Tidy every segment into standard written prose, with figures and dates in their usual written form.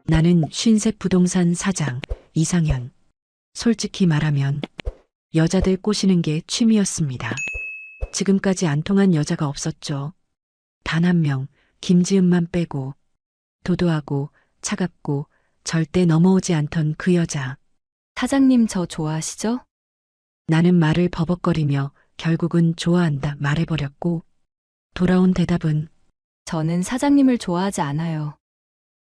나는 쉰셋 부동산 사장 이상현. 솔직히 말하면 여자들 꼬시는 게 취미였습니다. 지금까지 안 통한 여자가 없었죠. 단 한 명, 김지은만 빼고. 도도하고 차갑고 절대 넘어오지 않던 그 여자. 사장님 저 좋아하시죠? 나는 말을 버벅거리며 결국은 좋아한다 말해버렸고, 돌아온 대답은 저는 사장님을 좋아하지 않아요.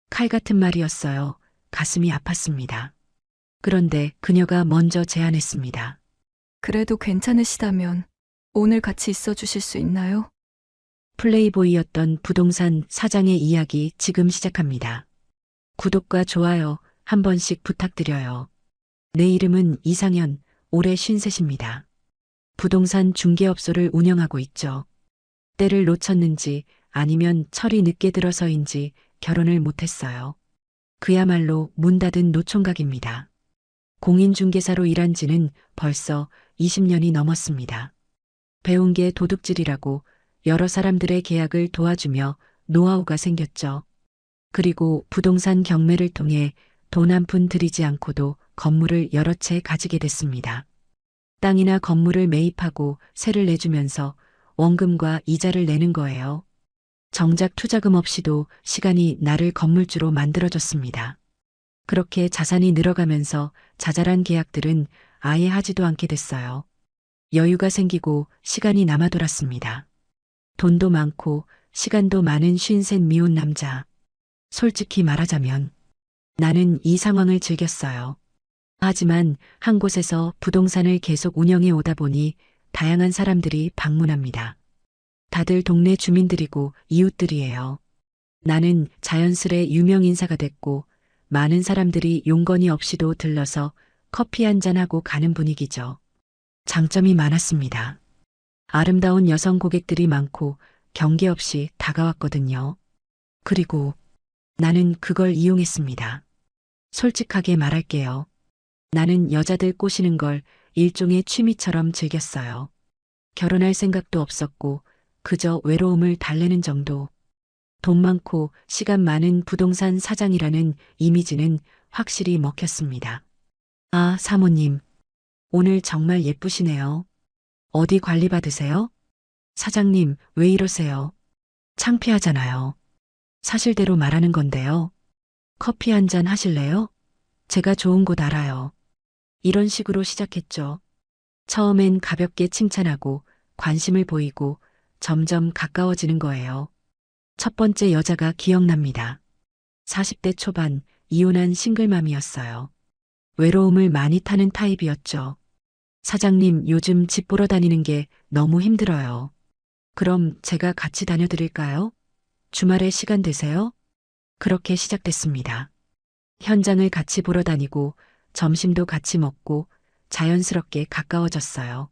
칼 같은 말이었어요. 가슴이 아팠습니다. 그런데 그녀가 먼저 제안했습니다. 그래도 괜찮으시다면 오늘 같이 있어 주실 수 있나요? 플레이보이였던 부동산 사장의 이야기 지금 시작합니다. 구독과 좋아요 한 번씩 부탁드려요. 내 이름은 이상현, 올해 53입니다. 부동산 중개업소를 운영하고 있죠. 때를 놓쳤는지 아니면 철이 늦게 들어서인지 결혼을 못했어요. 그야말로 문 닫은 노총각입니다. 공인중개사로 일한 지는 벌써 20년이 넘었습니다. 배운 게 도둑질이라고 여러 사람들의 계약을 도와주며 노하우가 생겼죠. 그리고 부동산 경매를 통해 돈 한 푼 들이지 않고도 건물을 여러 채 가지게 됐습니다. 땅이나 건물을 매입하고 세를 내주면서 원금과 이자를 내는 거예요. 정작 투자금 없이도 시간이 나를 건물주로 만들어줬습니다. 그렇게 자산이 늘어가면서 자잘한 계약들은 아예 하지도 않게 됐어요. 여유가 생기고 시간이 남아 돌았습니다. 돈도 많고 시간도 많은 53 미혼 남자. 솔직히 말하자면 나는 이 상황을 즐겼어요. 하지만 한 곳에서 부동산을 계속 운영해 오다 보니 다양한 사람들이 방문합니다. 다들 동네 주민들이고 이웃들이에요. 나는 자연스레 유명 인사가 됐고 많은 사람들이 용건이 없이도 들러서 커피 한잔하고 가는 분위기죠. 장점이 많았습니다. 아름다운 여성 고객들이 많고 경계 없이 다가왔거든요. 그리고 나는 그걸 이용했습니다. 솔직하게 말할게요. 나는 여자들 꼬시는 걸 일종의 취미처럼 즐겼어요. 결혼할 생각도 없었고 그저 외로움을 달래는 정도. 돈 많고 시간 많은 부동산 사장이라는 이미지는 확실히 먹혔습니다. 아, 사모님. 오늘 정말 예쁘시네요. 어디 관리 받으세요? 사장님, 왜 이러세요? 창피하잖아요. 사실대로 말하는 건데요. 커피 한 잔 하실래요? 제가 좋은 곳 알아요. 이런 식으로 시작했죠. 처음엔 가볍게 칭찬하고 관심을 보이고 점점 가까워지는 거예요. 첫 번째 여자가 기억납니다. 40대 초반 이혼한 싱글맘이었어요. 외로움을 많이 타는 타입이었죠. 사장님, 요즘 집 보러 다니는 게 너무 힘들어요. 그럼 제가 같이 다녀드릴까요? 주말에 시간 되세요? 그렇게 시작됐습니다. 현장을 같이 보러 다니고 점심도 같이 먹고 자연스럽게 가까워졌어요.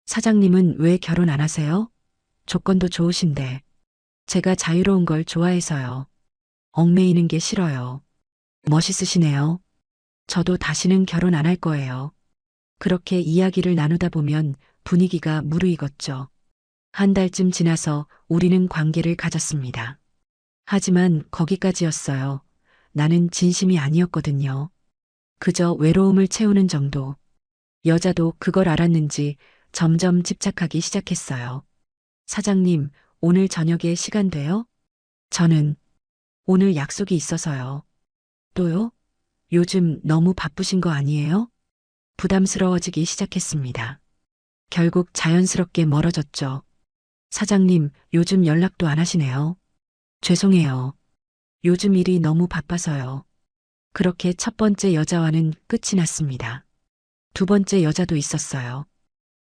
사장님은 왜 결혼 안 하세요? 조건도 좋으신데. 제가 자유로운 걸 좋아해서요. 얽매이는 게 싫어요. 멋있으시네요. 저도 다시는 결혼 안 할 거예요. 그렇게 이야기를 나누다 보면 분위기가 무르익었죠. 한 달쯤 지나서 우리는 관계를 가졌습니다. 하지만 거기까지였어요. 나는 진심이 아니었거든요. 그저 외로움을 채우는 정도. 여자도 그걸 알았는지 점점 집착하기 시작했어요. 사장님, 오늘 저녁에 시간 돼요? 저는 오늘 약속이 있어서요. 또요? 요즘 너무 바쁘신 거 아니에요? 부담스러워지기 시작했습니다. 결국 자연스럽게 멀어졌죠. 사장님, 요즘 연락도 안 하시네요. 죄송해요. 요즘 일이 너무 바빠서요. 그렇게 첫 번째 여자와는 끝이 났습니다. 두 번째 여자도 있었어요.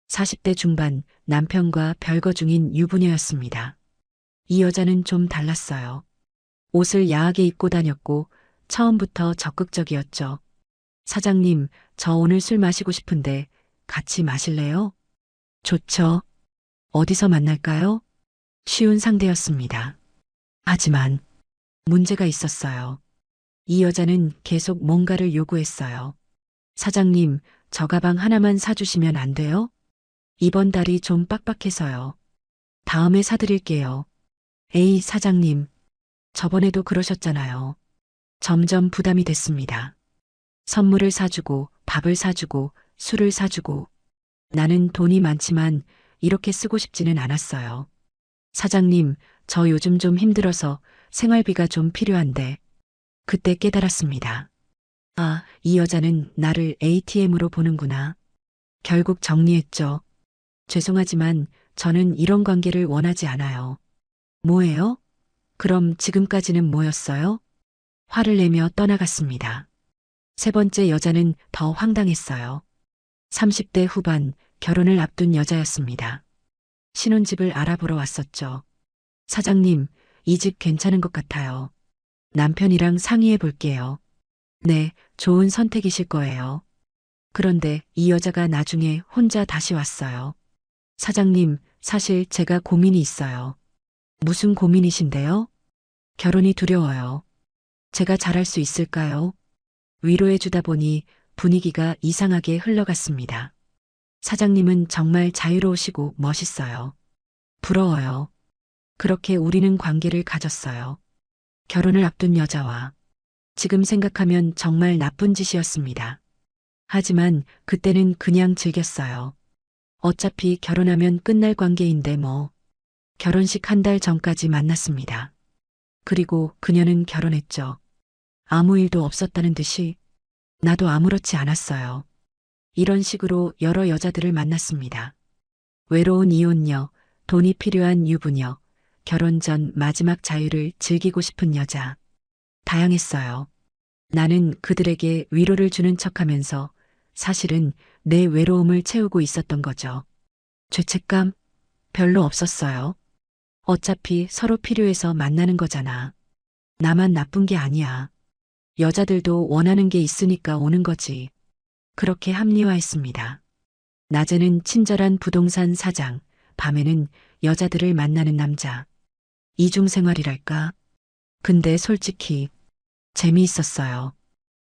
40대 중반 남편과 별거 중인 유부녀였습니다. 이 여자는 좀 달랐어요. 옷을 야하게 입고 다녔고 처음부터 적극적이었죠. 사장님, 저 오늘 술 마시고 싶은데 같이 마실래요? 좋죠. 어디서 만날까요? 쉬운 상대였습니다. 하지만 문제가 있었어요. 이 여자는 계속 뭔가를 요구했어요. 사장님, 저 가방 하나만 사주시면 안 돼요? 이번 달이 좀 빡빡해서요. 다음에 사드릴게요. 에이, 사장님. 저번에도 그러셨잖아요. 점점 부담이 됐습니다. 선물을 사주고 밥을 사주고 술을 사주고 나는 돈이 많지만 이렇게 쓰고 싶지는 않았어요. 사장님, 저 요즘 좀 힘들어서 생활비가 좀 필요한데 그때 깨달았습니다. 아, 이 여자는 나를 ATM으로 보는구나. 결국 정리했죠. 죄송하지만 저는 이런 관계를 원하지 않아요. 뭐예요? 그럼 지금까지는 뭐였어요? 화를 내며 떠나갔습니다. 세 번째 여자는 더 황당했어요. 30대 후반 결혼을 앞둔 여자였습니다. 신혼집을 알아보러 왔었죠. 사장님, 이 집 괜찮은 것 같아요. 남편이랑 상의해 볼게요. 네, 좋은 선택이실 거예요. 그런데 이 여자가 나중에 혼자 다시 왔어요. 사장님, 사실 제가 고민이 있어요. 무슨 고민이신데요? 결혼이 두려워요. 제가 잘할 수 있을까요? 위로해 주다 보니 분위기가 이상하게 흘러갔습니다. 사장님은 정말 자유로우시고 멋있어요. 부러워요. 그렇게 우리는 관계를 가졌어요. 결혼을 앞둔 여자와 지금 생각하면 정말 나쁜 짓이었습니다. 하지만 그때는 그냥 즐겼어요. 어차피 결혼하면 끝날 관계인데 뭐. 결혼식 한 달 전까지 만났습니다. 그리고 그녀는 결혼했죠. 아무 일도 없었다는 듯이 나도 아무렇지 않았어요. 이런 식으로 여러 여자들을 만났습니다. 외로운 이혼녀, 돈이 필요한 유부녀, 결혼 전 마지막 자유를 즐기고 싶은 여자. 다양했어요. 나는 그들에게 위로를 주는 척하면서 사실은 내 외로움을 채우고 있었던 거죠. 죄책감? 별로 없었어요. 어차피 서로 필요해서 만나는 거잖아. 나만 나쁜 게 아니야. 여자들도 원하는 게 있으니까 오는 거지. 그렇게 합리화했습니다. 낮에는 친절한 부동산 사장, 밤에는 여자들을 만나는 남자. 이중생활이랄까? 근데 솔직히 재미있었어요.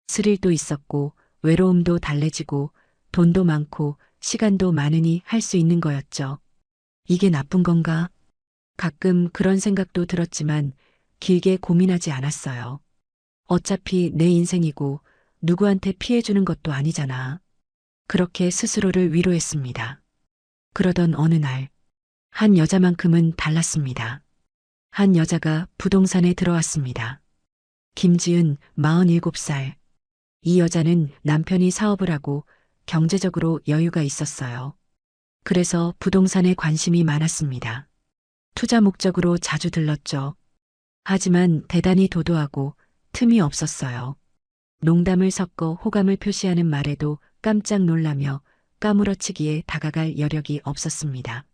스릴도 있었고 외로움도 달래지고 돈도 많고 시간도 많으니 할 수 있는 거였죠. 이게 나쁜 건가? 가끔 그런 생각도 들었지만 길게 고민하지 않았어요. 어차피 내 인생이고 누구한테 피해 주는 것도 아니잖아. 그렇게 스스로를 위로했습니다. 그러던 어느 날, 한 여자만큼은 달랐습니다. 한 여자가 부동산에 들어왔습니다. 김지은, 47살. 이 여자는 남편이 사업을 하고 경제적으로 여유가 있었어요. 그래서 부동산에 관심이 많았습니다. 투자 목적으로 자주 들렀죠. 하지만 대단히 도도하고 틈이 없었어요. 농담을 섞어 호감을 표시하는 말에도 깜짝 놀라며 까무러치기에 다가갈 여력이 없었습니다.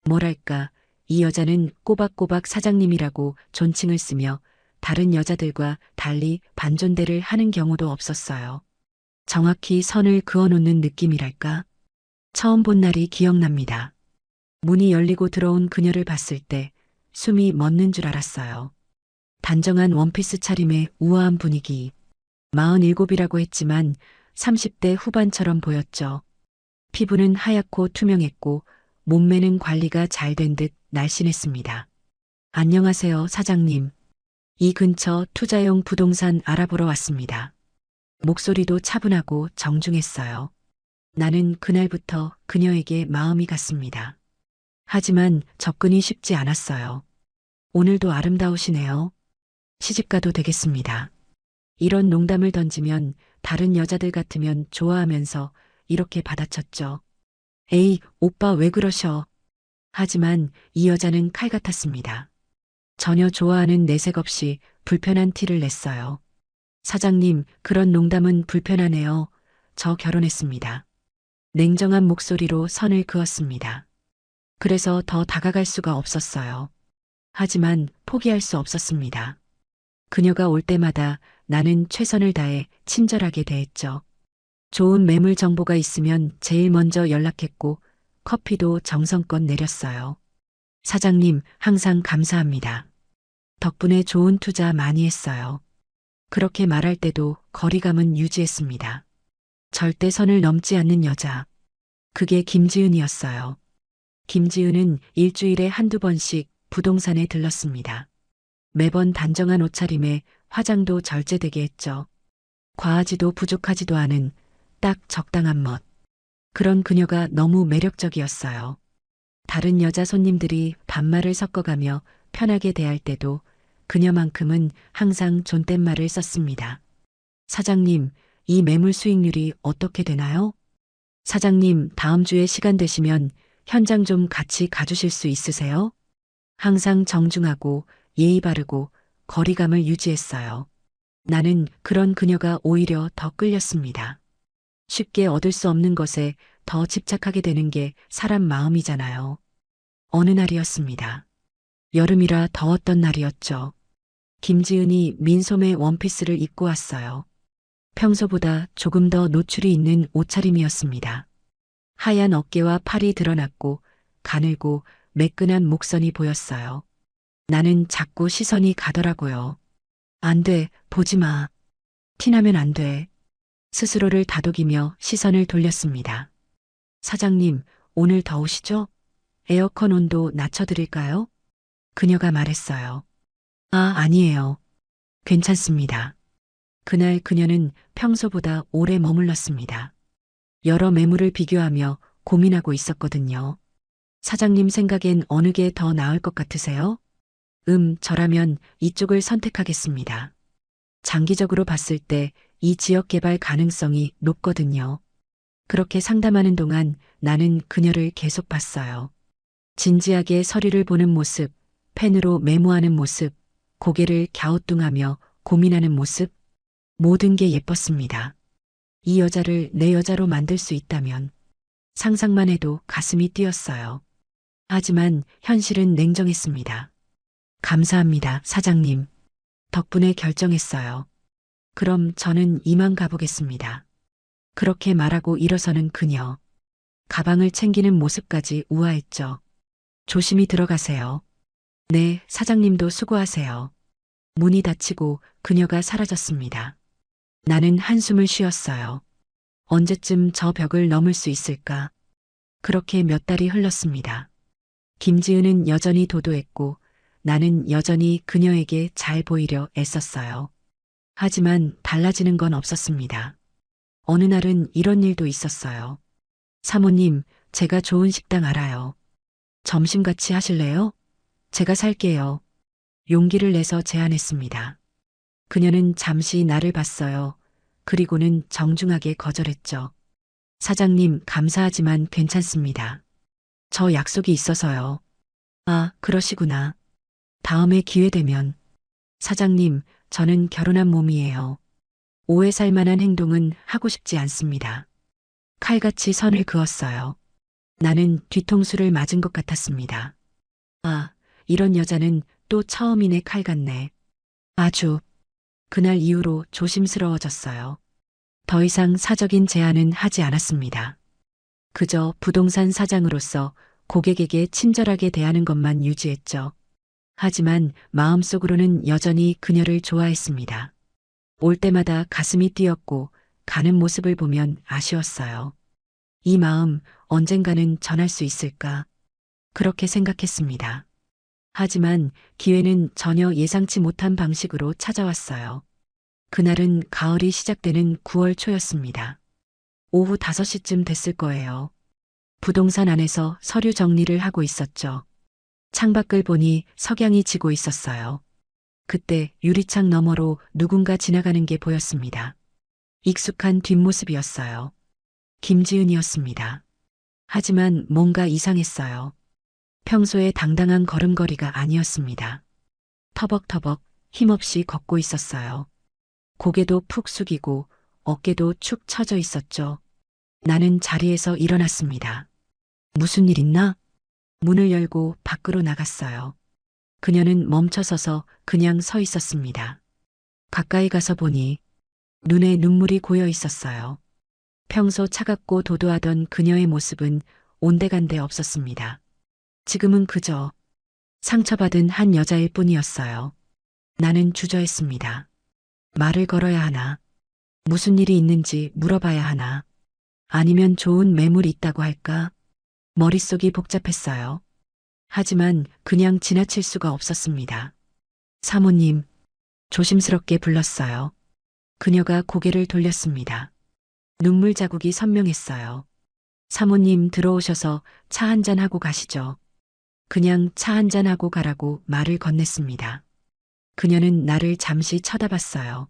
뭐랄까, 이 여자는 꼬박꼬박 사장님이라고 존칭을 쓰며 다른 여자들과 달리 반존대를 하는 경우도 없었어요. 정확히 선을 그어놓는 느낌이랄까? 처음 본 날이 기억납니다. 문이 열리고 들어온 그녀를 봤을 때 숨이 멎는 줄 알았어요. 단정한 원피스 차림의 우아한 분위기. 47이라고 했지만 30대 후반처럼 보였죠. 피부는 하얗고 투명했고 몸매는 관리가 잘 된 듯 날씬했습니다. 안녕하세요, 사장님. 이 근처 투자용 부동산 알아보러 왔습니다. 목소리도 차분하고 정중했어요. 나는 그날부터 그녀에게 마음이 갔습니다. 하지만 접근이 쉽지 않았어요. 오늘도 아름다우시네요. 시집가도 되겠습니다. 이런 농담을 던지면 다른 여자들 같으면 좋아하면서 이렇게 받아쳤죠. 에이, 오빠 왜 그러셔? 하지만 이 여자는 칼 같았습니다. 전혀 좋아하는 내색 없이 불편한 티를 냈어요. 사장님, 그런 농담은 불편하네요. 저 결혼했습니다. 냉정한 목소리로 선을 그었습니다. 그래서 더 다가갈 수가 없었어요. 하지만 포기할 수 없었습니다. 그녀가 올 때마다 나는 최선을 다해 친절하게 대했죠. 좋은 매물 정보가 있으면 제일 먼저 연락했고 커피도 정성껏 내렸어요. 사장님, 항상 감사합니다. 덕분에 좋은 투자 많이 했어요. 그렇게 말할 때도 거리감은 유지했습니다. 절대 선을 넘지 않는 여자. 그게 김지은이었어요. 김지은은 일주일에 한두 번씩 부동산에 들렀습니다. 매번 단정한 옷차림에 화장도 절제되게 했죠. 과하지도 부족하지도 않은 딱 적당한 멋. 그런 그녀가 너무 매력적이었어요. 다른 여자 손님들이 반말을 섞어가며 편하게 대할 때도 그녀만큼은 항상 존댓말을 썼습니다. 사장님, 이 매물 수익률이 어떻게 되나요? 사장님, 다음 주에 시간 되시면 현장 좀 같이 가주실 수 있으세요? 항상 정중하고 예의 바르고 거리감을 유지했어요. 나는 그런 그녀가 오히려 더 끌렸습니다. 쉽게 얻을 수 없는 것에 더 집착하게 되는 게 사람 마음이잖아요. 어느 날이었습니다. 여름이라 더웠던 날이었죠. 김지은이 민소매 원피스를 입고 왔어요. 평소보다 조금 더 노출이 있는 옷차림이었습니다. 하얀 어깨와 팔이 드러났고 가늘고 매끈한 목선이 보였어요. 나는 자꾸 시선이 가더라고요. 안 돼, 보지 마. 티나면 안 돼. 스스로를 다독이며 시선을 돌렸습니다. 사장님, 오늘 더우시죠? 에어컨 온도 낮춰드릴까요? 그녀가 말했어요. 아, 아니에요. 괜찮습니다. 그날 그녀는 평소보다 오래 머물렀습니다. 여러 매물을 비교하며 고민하고 있었거든요. 사장님 생각엔 어느 게 더 나을 것 같으세요? 저라면 이쪽을 선택하겠습니다. 장기적으로 봤을 때 이 지역 개발 가능성이 높거든요. 그렇게 상담하는 동안 나는 그녀를 계속 봤어요. 진지하게 서류를 보는 모습, 펜으로 메모하는 모습, 고개를 갸우뚱하며 고민하는 모습, 모든 게 예뻤습니다. 이 여자를 내 여자로 만들 수 있다면 상상만 해도 가슴이 뛰었어요. 하지만 현실은 냉정했습니다. 감사합니다, 사장님. 덕분에 결정했어요. 그럼 저는 이만 가보겠습니다. 그렇게 말하고 일어서는 그녀. 가방을 챙기는 모습까지 우아했죠. 조심히 들어가세요. 네, 사장님도 수고하세요. 문이 닫히고 그녀가 사라졌습니다. 나는 한숨을 쉬었어요. 언제쯤 저 벽을 넘을 수 있을까? 그렇게 몇 달이 흘렀습니다. 김지은은 여전히 도도했고 나는 여전히 그녀에게 잘 보이려 애썼어요. 하지만 달라지는 건 없었습니다. 어느 날은 이런 일도 있었어요. 사모님, 제가 좋은 식당 알아요. 점심 같이 하실래요? 제가 살게요. 용기를 내서 제안했습니다. 그녀는 잠시 나를 봤어요. 그리고는 정중하게 거절했죠. 사장님, 감사하지만 괜찮습니다. 저 약속이 있어서요. 아, 그러시구나. 다음에 기회 되면. 사장님, 저는 결혼한 몸이에요. 오해 살 만한 행동은 하고 싶지 않습니다. 칼같이 선을 그었어요. 나는 뒤통수를 맞은 것 같았습니다. 아, 이런 여자는 또 처음이네. 칼 같네. 아주. 그날 이후로 조심스러워졌어요. 더 이상 사적인 제안은 하지 않았습니다. 그저 부동산 사장으로서 고객에게 친절하게 대하는 것만 유지했죠. 하지만 마음속으로는 여전히 그녀를 좋아했습니다. 올 때마다 가슴이 뛰었고 가는 모습을 보면 아쉬웠어요. 이 마음 언젠가는 전할 수 있을까? 그렇게 생각했습니다. 하지만 기회는 전혀 예상치 못한 방식으로 찾아왔어요. 그날은 가을이 시작되는 9월 초였습니다. 오후 5시쯤 됐을 거예요. 부동산 안에서 서류 정리를 하고 있었죠. 창밖을 보니 석양이 지고 있었어요. 그때 유리창 너머로 누군가 지나가는 게 보였습니다. 익숙한 뒷모습이었어요. 김지은이었습니다. 하지만 뭔가 이상했어요. 평소에 당당한 걸음걸이가 아니었습니다. 터벅터벅 힘없이 걷고 있었어요. 고개도 푹 숙이고 어깨도 축 처져 있었죠. 나는 자리에서 일어났습니다. 무슨 일 있나? 문을 열고 밖으로 나갔어요. 그녀는 멈춰서서 그냥 서 있었습니다. 가까이 가서 보니 눈에 눈물이 고여 있었어요. 평소 차갑고 도도하던 그녀의 모습은 온데간데 없었습니다. 지금은 그저 상처받은 한 여자일 뿐이었어요. 나는 주저했습니다. 말을 걸어야 하나? 무슨 일이 있는지 물어봐야 하나? 아니면 좋은 매물이 있다고 할까? 머릿속이 복잡했어요. 하지만 그냥 지나칠 수가 없었습니다. 사모님, 조심스럽게 불렀어요. 그녀가 고개를 돌렸습니다. 눈물 자국이 선명했어요. 사모님 들어오셔서 차 한잔 하고 가시죠. 그냥 차 한잔 하고 가라고 말을 건넸습니다. 그녀는 나를 잠시 쳐다봤어요.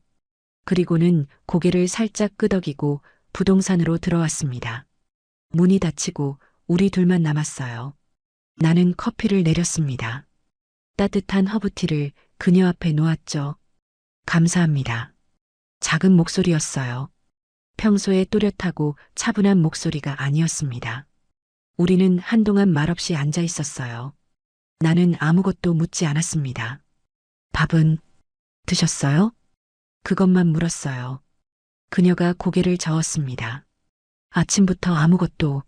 그리고는 고개를 살짝 끄덕이고 부동산으로 들어왔습니다. 문이 닫히고 우리 둘만 남았어요. 나는 커피를 내렸습니다. 따뜻한 허브티를 그녀 앞에 놓았죠. 감사합니다. 작은 목소리였어요. 평소에 또렷하고 차분한 목소리가 아니었습니다. 우리는 한동안 말없이 앉아 있었어요. 나는 아무것도 묻지 않았습니다. 밥은 드셨어요? 그것만 물었어요. 그녀가 고개를 저었습니다. 아침부터 아무것도.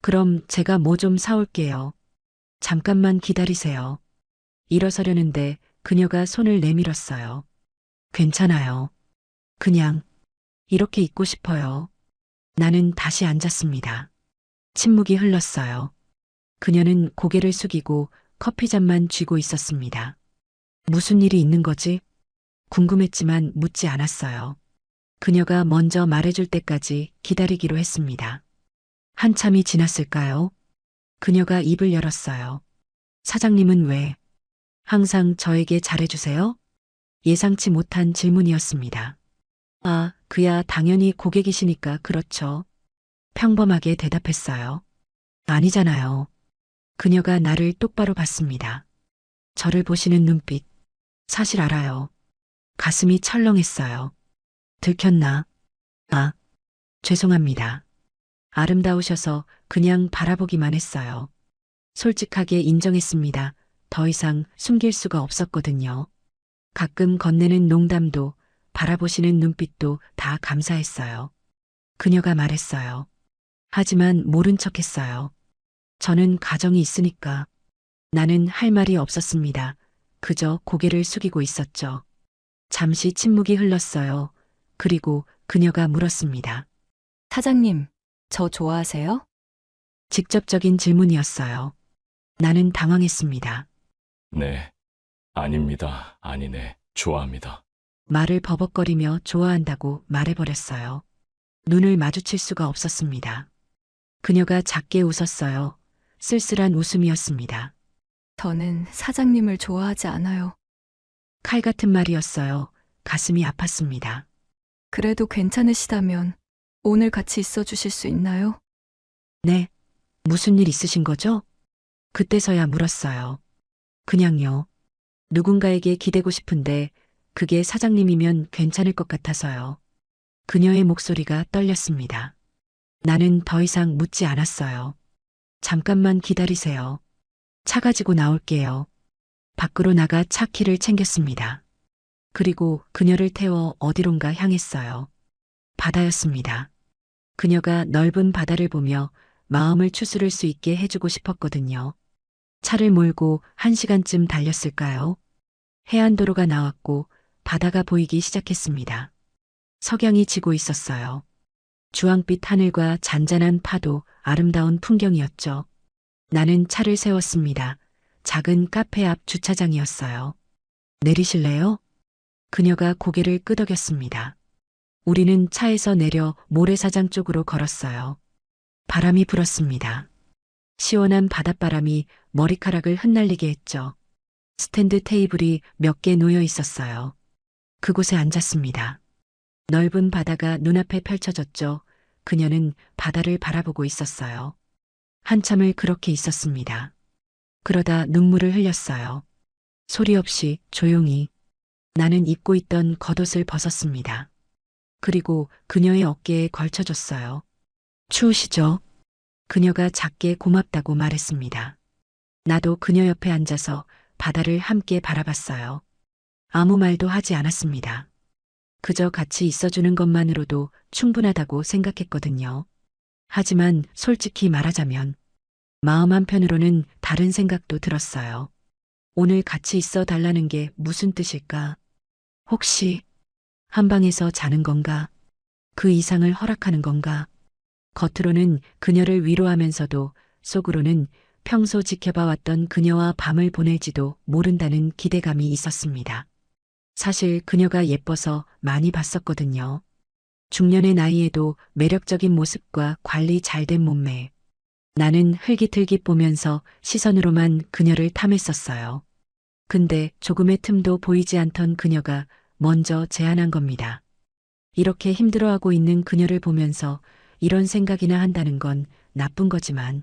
그럼 제가 뭐 좀 사올게요. 잠깐만 기다리세요. 일어서려는데 그녀가 손을 내밀었어요. 괜찮아요. 그냥 이렇게 있고 싶어요. 나는 다시 앉았습니다. 침묵이 흘렀어요. 그녀는 고개를 숙이고 커피잔만 쥐고 있었습니다. 무슨 일이 있는 거지? 궁금했지만 묻지 않았어요. 그녀가 먼저 말해줄 때까지 기다리기로 했습니다. 한참이 지났을까요? 그녀가 입을 열었어요. 사장님은 왜 항상 저에게 잘해주세요? 예상치 못한 질문이었습니다. 아, 그야 당연히 고객이시니까 그렇죠. 평범하게 대답했어요. 아니잖아요. 그녀가 나를 똑바로 봤습니다. 저를 보시는 눈빛. 사실 알아요. 가슴이 철렁했어요. 들켰나? 아, 죄송합니다. 아름다우셔서 그냥 바라보기만 했어요. 솔직하게 인정했습니다. 더 이상 숨길 수가 없었거든요. 가끔 건네는 농담도 바라보시는 눈빛도 다 감사했어요. 그녀가 말했어요. 하지만 모른 척 했어요. 저는 가정이 있으니까. 나는 할 말이 없었습니다. 그저 고개를 숙이고 있었죠. 잠시 침묵이 흘렀어요. 그리고 그녀가 물었습니다. 사장님, 저 좋아하세요? 직접적인 질문이었어요. 나는 당황했습니다. 네. 아닙니다. 아니네. 좋아합니다. 말을 버벅거리며 좋아한다고 말해버렸어요. 눈을 마주칠 수가 없었습니다. 그녀가 작게 웃었어요. 쓸쓸한 웃음이었습니다. 저는 사장님을 좋아하지 않아요. 칼 같은 말이었어요. 가슴이 아팠습니다. 그래도 괜찮으시다면 오늘 같이 있어 주실 수 있나요? 네. 무슨 일 있으신 거죠? 그때서야 물었어요. 그냥요. 누군가에게 기대고 싶은데 그게 사장님이면 괜찮을 것 같아서요. 그녀의 목소리가 떨렸습니다. 나는 더 이상 묻지 않았어요. 잠깐만 기다리세요. 차 가지고 나올게요. 밖으로 나가 차 키를 챙겼습니다. 그리고 그녀를 태워 어디론가 향했어요. 바다였습니다. 그녀가 넓은 바다를 보며 마음을 추스를 수 있게 해주고 싶었거든요. 차를 몰고 1시간쯤 달렸을까요? 해안도로가 나왔고 바다가 보이기 시작했습니다. 석양이 지고 있었어요. 주황빛 하늘과 잔잔한 파도, 아름다운 풍경이었죠. 나는 차를 세웠습니다. 작은 카페 앞 주차장이었어요. 내리실래요? 그녀가 고개를 끄덕였습니다. 우리는 차에서 내려 모래사장 쪽으로 걸었어요. 바람이 불었습니다. 시원한 바닷바람이 머리카락을 흩날리게 했죠. 스탠드 테이블이 몇 개 놓여 있었어요. 그곳에 앉았습니다. 넓은 바다가 눈앞에 펼쳐졌죠. 그녀는 바다를 바라보고 있었어요. 한참을 그렇게 있었습니다. 그러다 눈물을 흘렸어요. 소리 없이 조용히. 나는 입고 있던 겉옷을 벗었습니다. 그리고 그녀의 어깨에 걸쳐줬어요. 추우시죠? 그녀가 작게 고맙다고 말했습니다. 나도 그녀 옆에 앉아서 바다를 함께 바라봤어요. 아무 말도 하지 않았습니다. 그저 같이 있어주는 것만으로도 충분하다고 생각했거든요. 하지만 솔직히 말하자면 마음 한편으로는 다른 생각도 들었어요. 오늘 같이 있어 달라는 게 무슨 뜻일까? 혹시 한 방에서 자는 건가? 그 이상을 허락하는 건가? 겉으로는 그녀를 위로하면서도 속으로는 평소 지켜봐왔던 그녀와 밤을 보낼지도 모른다는 기대감이 있었습니다. 사실 그녀가 예뻐서 많이 봤었거든요. 중년의 나이에도 매력적인 모습과 관리 잘 된 몸매. 나는 흘깃흘깃 보면서 시선으로만 그녀를 탐했었어요. 근데 조금의 틈도 보이지 않던 그녀가 먼저 제안한 겁니다. 이렇게 힘들어하고 있는 그녀를 보면서 이런 생각이나 한다는 건 나쁜 거지만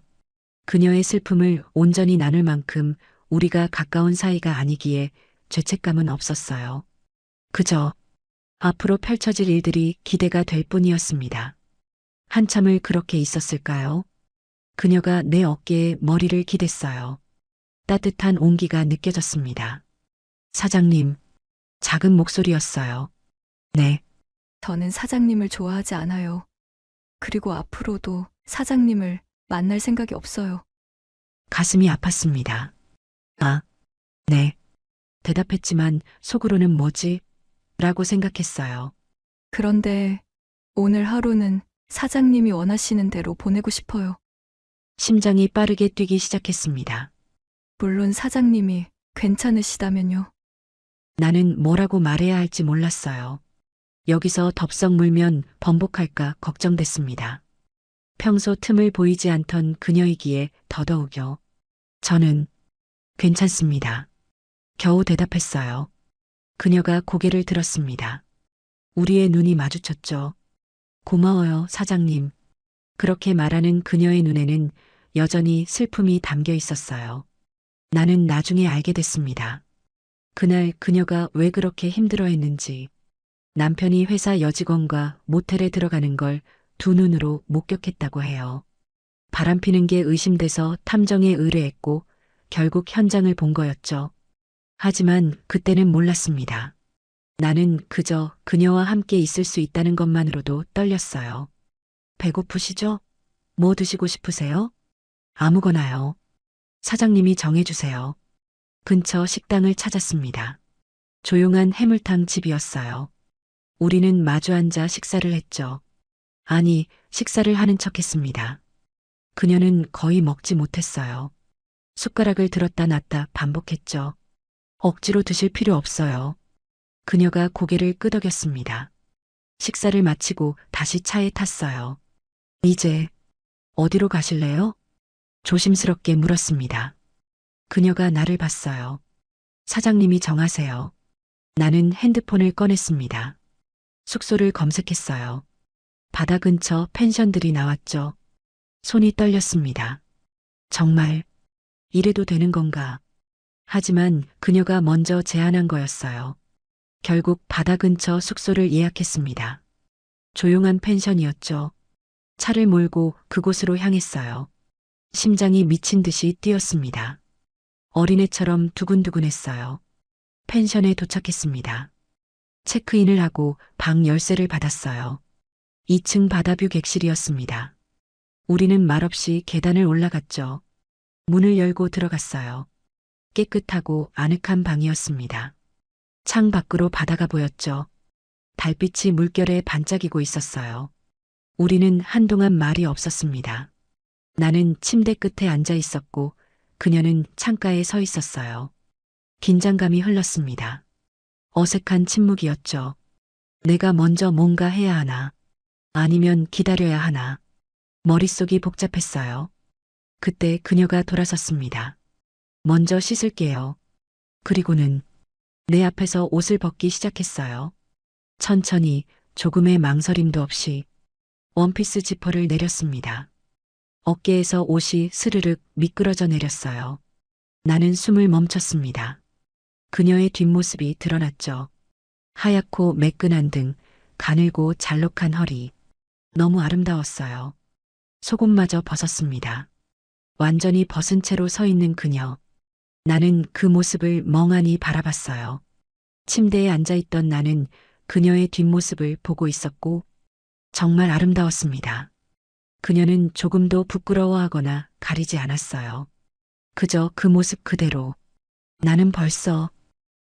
그녀의 슬픔을 온전히 나눌 만큼 우리가 가까운 사이가 아니기에 죄책감은 없었어요. 그저 앞으로 펼쳐질 일들이 기대가 될 뿐이었습니다. 한참을 그렇게 있었을까요? 그녀가 내 어깨에 머리를 기댔어요. 따뜻한 온기가 느껴졌습니다. 사장님, 작은 목소리였어요. 네, 저는 사장님을 좋아하지 않아요. 그리고 앞으로도 사장님을 만날 생각이 없어요. 가슴이 아팠습니다. 아, 네. 대답했지만 속으로는 뭐지? 라고 생각했어요. 그런데 오늘 하루는 사장님이 원하시는 대로 보내고 싶어요. 심장이 빠르게 뛰기 시작했습니다. 물론 사장님이 괜찮으시다면요. 나는 뭐라고 말해야 할지 몰랐어요. 여기서 덥석 물면 번복할까 걱정됐습니다. 평소 틈을 보이지 않던 그녀이기에 더더욱요. 저는 괜찮습니다. 겨우 대답했어요. 그녀가 고개를 들었습니다. 우리의 눈이 마주쳤죠. 고마워요, 사장님. 그렇게 말하는 그녀의 눈에는 여전히 슬픔이 담겨 있었어요. 나는 나중에 알게 됐습니다. 그날 그녀가 왜 그렇게 힘들어했는지, 남편이 회사 여직원과 모텔에 들어가는 걸 두 눈으로 목격했다고 해요. 바람피는 게 의심돼서 탐정에 의뢰했고 결국 현장을 본 거였죠. 하지만 그때는 몰랐습니다. 나는 그저 그녀와 함께 있을 수 있다는 것만으로도 떨렸어요. 배고프시죠? 뭐 드시고 싶으세요? 아무거나요. 사장님이 정해주세요. 근처 식당을 찾았습니다. 조용한 해물탕 집이었어요. 우리는 마주 앉아 식사를 했죠. 아니, 식사를 하는 척 했습니다. 그녀는 거의 먹지 못했어요. 숟가락을 들었다 놨다 반복했죠. 억지로 드실 필요 없어요. 그녀가 고개를 끄덕였습니다. 식사를 마치고 다시 차에 탔어요. 이제 어디로 가실래요? 조심스럽게 물었습니다. 그녀가 나를 봤어요. 사장님이 정하세요. 나는 핸드폰을 꺼냈습니다. 숙소를 검색했어요. 바다 근처 펜션들이 나왔죠. 손이 떨렸습니다. 정말 이래도 되는 건가? 하지만 그녀가 먼저 제안한 거였어요. 결국 바다 근처 숙소를 예약했습니다. 조용한 펜션이었죠. 차를 몰고 그곳으로 향했어요. 심장이 미친 듯이 뛰었습니다. 어린애처럼 두근두근했어요. 펜션에 도착했습니다. 체크인을 하고 방 열쇠를 받았어요. 2층 바다뷰 객실이었습니다. 우리는 말없이 계단을 올라갔죠. 문을 열고 들어갔어요. 깨끗하고 아늑한 방이었습니다. 창 밖으로 바다가 보였죠. 달빛이 물결에 반짝이고 있었어요. 우리는 한동안 말이 없었습니다. 나는 침대 끝에 앉아 있었고 그녀는 창가에 서 있었어요. 긴장감이 흘렀습니다. 어색한 침묵이었죠. 내가 먼저 뭔가 해야 하나? 아니면 기다려야 하나? 머릿속이 복잡했어요. 그때 그녀가 돌아섰습니다. 먼저 씻을게요. 그리고는 내 앞에서 옷을 벗기 시작했어요. 천천히 조금의 망설임도 없이 원피스 지퍼를 내렸습니다. 어깨에서 옷이 스르륵 미끄러져 내렸어요. 나는 숨을 멈췄습니다. 그녀의 뒷모습이 드러났죠. 하얗고 매끈한 등, 가늘고 잘록한 허리. 너무 아름다웠어요. 속옷마저 벗었습니다. 완전히 벗은 채로 서 있는 그녀. 나는 그 모습을 멍하니 바라봤어요. 침대에 앉아있던 나는 그녀의 뒷모습을 보고 있었고 정말 아름다웠습니다. 그녀는 조금도 부끄러워하거나 가리지 않았어요. 그저 그 모습 그대로. 나는 벌써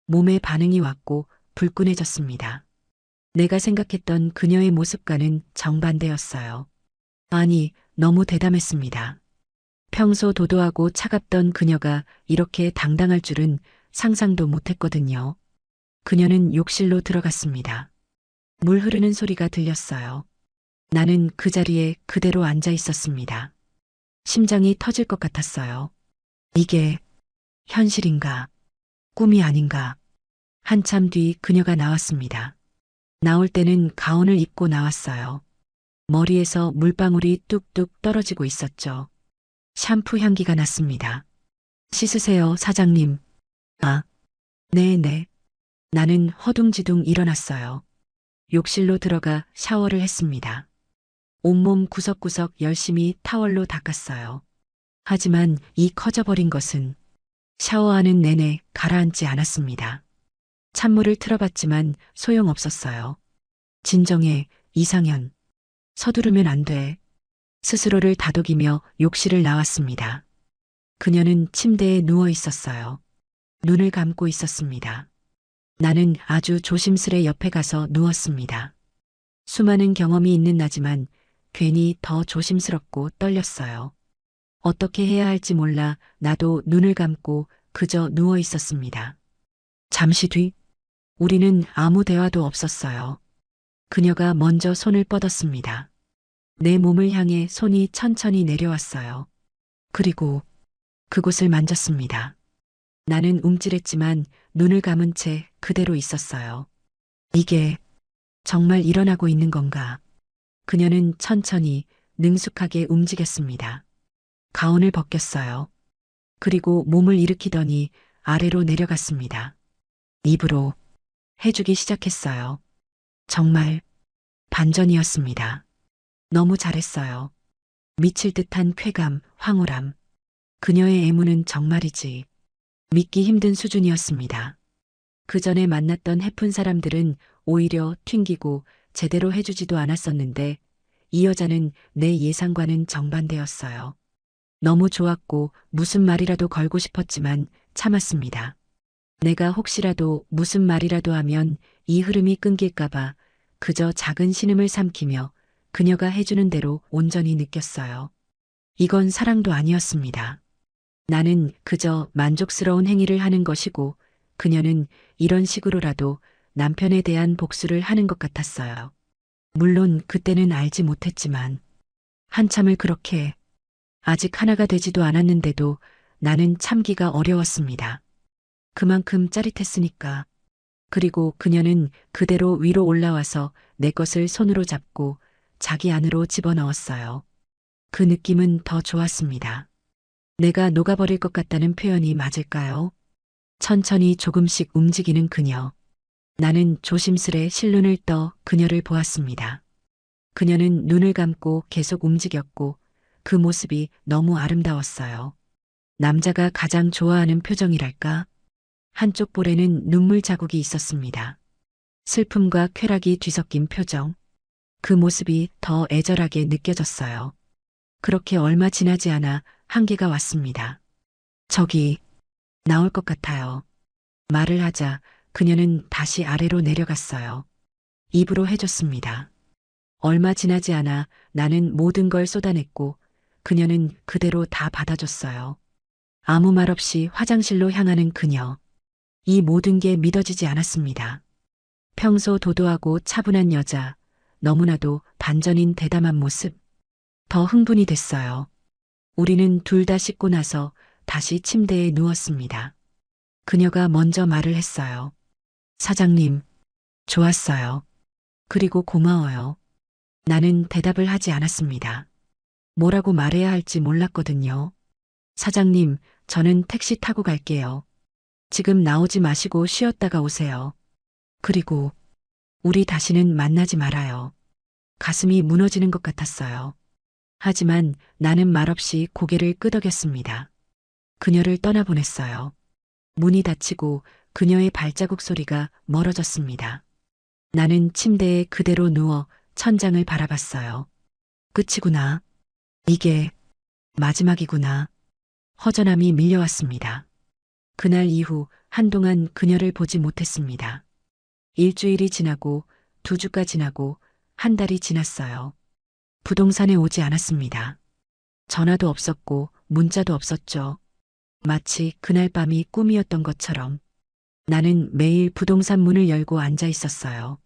몸에 반응이 왔고 불끈해졌습니다. 내가 생각했던 그녀의 모습과는 정반대였어요. 아니, 너무 대담했습니다. 평소 도도하고 차갑던 그녀가 이렇게 당당할 줄은 상상도 못했거든요. 그녀는 욕실로 들어갔습니다. 물 흐르는 소리가 들렸어요. 나는 그 자리에 그대로 앉아 있었습니다. 심장이 터질 것 같았어요. 이게 현실인가? 꿈이 아닌가? 한참 뒤 그녀가 나왔습니다. 나올 때는 가운을 입고 나왔어요. 머리에서 물방울이 뚝뚝 떨어지고 있었죠. 샴푸 향기가 났습니다. 씻으세요, 사장님. 아, 네네. 나는 허둥지둥 일어났어요. 욕실로 들어가 샤워를 했습니다. 온몸 구석구석 열심히 타월로 닦았어요. 하지만 이 커져버린 것은 샤워하는 내내 가라앉지 않았습니다. 찬물을 틀어봤지만 소용없었어요. 진정해, 이상현. 서두르면 안 돼. 스스로를 다독이며 욕실을 나왔습니다. 그녀는 침대에 누워 있었어요. 눈을 감고 있었습니다. 나는 아주 조심스레 옆에 가서 누웠습니다. 수많은 경험이 있는 나지만 괜히 더 조심스럽고 떨렸어요. 어떻게 해야 할지 몰라 나도 눈을 감고 그저 누워 있었습니다. 잠시 뒤, 우리는 아무 대화도 없었어요. 그녀가 먼저 손을 뻗었습니다. 내 몸을 향해 손이 천천히 내려왔어요. 그리고 그곳을 만졌습니다. 나는 움찔했지만 눈을 감은 채 그대로 있었어요. 이게 정말 일어나고 있는 건가? 그녀는 천천히 능숙하게 움직였습니다. 가운을 벗겼어요. 그리고 몸을 일으키더니 아래로 내려갔습니다. 입으로 해주기 시작했어요. 정말 반전이었습니다. 너무 잘했어요. 미칠 듯한 쾌감, 황홀함. 그녀의 애무는 정말이지. 믿기 힘든 수준이었습니다. 그 전에 만났던 해픈 사람들은 오히려 튕기고 제대로 해주지도 않았었는데 이 여자는 내 예상과는 정반대였어요. 너무 좋았고 무슨 말이라도 걸고 싶었지만 참았습니다. 내가 혹시라도 무슨 말이라도 하면 이 흐름이 끊길까봐 그저 작은 신음을 삼키며 그녀가 해주는 대로 온전히 느꼈어요. 이건 사랑도 아니었습니다. 나는 그저 만족스러운 행위를 하는 것이고 그녀는 이런 식으로라도 남편에 대한 복수를 하는 것 같았어요. 물론 그때는 알지 못했지만 한참을 그렇게 아직 하나가 되지도 않았는데도 나는 참기가 어려웠습니다. 그만큼 짜릿했으니까. 그리고 그녀는 그대로 위로 올라와서 내 것을 손으로 잡고 자기 안으로 집어넣었어요. 그 느낌은 더 좋았습니다. 내가 녹아버릴 것 같다는 표현이 맞을까요? 천천히 조금씩 움직이는 그녀. 나는 조심스레 실눈을 떠 그녀를 보았습니다. 그녀는 눈을 감고 계속 움직였고 그 모습이 너무 아름다웠어요. 남자가 가장 좋아하는 표정이랄까? 한쪽 볼에는 눈물 자국이 있었습니다. 슬픔과 쾌락이 뒤섞인 표정. 그 모습이 더 애절하게 느껴졌어요. 그렇게 얼마 지나지 않아 한계가 왔습니다. 저기 나올 것 같아요. 말을 하자 그녀는 다시 아래로 내려갔어요. 입으로 해줬습니다. 얼마 지나지 않아 나는 모든 걸 쏟아냈고 그녀는 그대로 다 받아줬어요. 아무 말 없이 화장실로 향하는 그녀. 이 모든 게 믿어지지 않았습니다. 평소 도도하고 차분한 여자, 너무나도 반전인 대담한 모습. 더 흥분이 됐어요. 우리는 둘 다 씻고 나서 다시 침대에 누웠습니다. 그녀가 먼저 말을 했어요. 사장님, 좋았어요. 그리고 고마워요. 나는 대답을 하지 않았습니다. 뭐라고 말해야 할지 몰랐거든요. 사장님, 저는 택시 타고 갈게요. 지금 나오지 마시고 쉬었다가 오세요. 그리고 우리 다시는 만나지 말아요. 가슴이 무너지는 것 같았어요. 하지만 나는 말없이 고개를 끄덕였습니다. 그녀를 떠나보냈어요. 문이 닫히고 그녀의 발자국 소리가 멀어졌습니다. 나는 침대에 그대로 누워 천장을 바라봤어요. 끝이구나. 이게 마지막이구나. 허전함이 밀려왔습니다. 그날 이후 한동안 그녀를 보지 못했습니다. 일주일이 지나고 2주가 지나고 한 달이 지났어요. 부동산에 오지 않았습니다. 전화도 없었고 문자도 없었죠. 마치 그날 밤이 꿈이었던 것처럼. 나는 매일 부동산 문을 열고 앉아 있었어요.